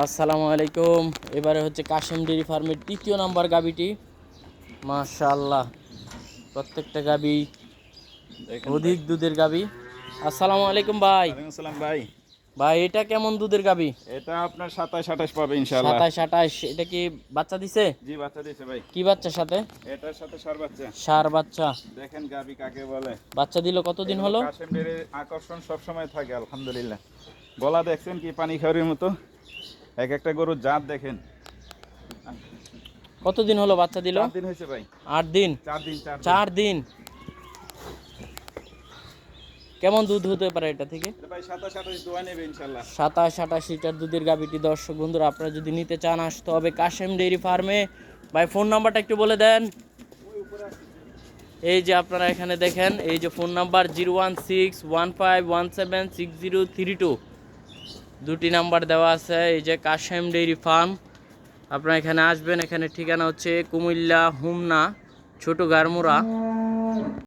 আসসালামু আলাইকুম। এবারে হচ্ছে কাশেম ডেইরি ফার্মের তৃতীয় নাম্বার গাবিটি। মাশাআল্লাহ, প্রত্যেকটা গাবি অধিক দুধের গাবি। আসসালামু আলাইকুম ভাই। ওয়ালাইকুম আসসালাম ভাই। ভাই এটা কেমন দুধের গাবি? এটা আপনার 27-28 পাবে ইনশাআল্লাহ। 27-28। এটা কি বাচ্চা দিছে? জি বাচ্চা দিয়েছে ভাই। কি বাচ্চার সাথে? এটার সাথে ষাঁড় বাচ্চা। ষাঁড় বাচ্চা। দেখেন গাবি কাকে বলে। বাচ্চা দিল কতদিন এগুলো হলো? কাশেম ডেইরির আকর্ষণ সব সময় থাকে আলহামদুলিল্লাহ। গলা দেখছেন কি পানি খাওয়ার মতো। এক একটা গরুর জাত দেখেন। কতদিন হলো বাচ্চা দিল? 4 দিন হয়েছে ভাই। 8 দিন। 4 দিন 4 দিন। কেমন দুধ হতে পারে এটা থেকে? ভাই 27-28 দোয়া নেবে ইনশাআল্লাহ। 27-28 লিটার দুধের গাবিটি। দর্শক বন্ধুরা, আপনারা যদি নিতে চান আসতে হবে কাশেম ডেইরি ফার্মে। ভাই ফোন নাম্বারটা একটু বলে দেন। এই যে আপনারা এখানে দেখেন, এই যে ফোন নাম্বার 01615176032। দুটি নাম্বার দেওয়া আছে। এই যে কাশেম ডেইরি ফার্ম, আপনারা এখানে আসবেন। এখানে ঠিকানা হচ্ছে কুমিল্লা হুমনা ছোট গারমুরা।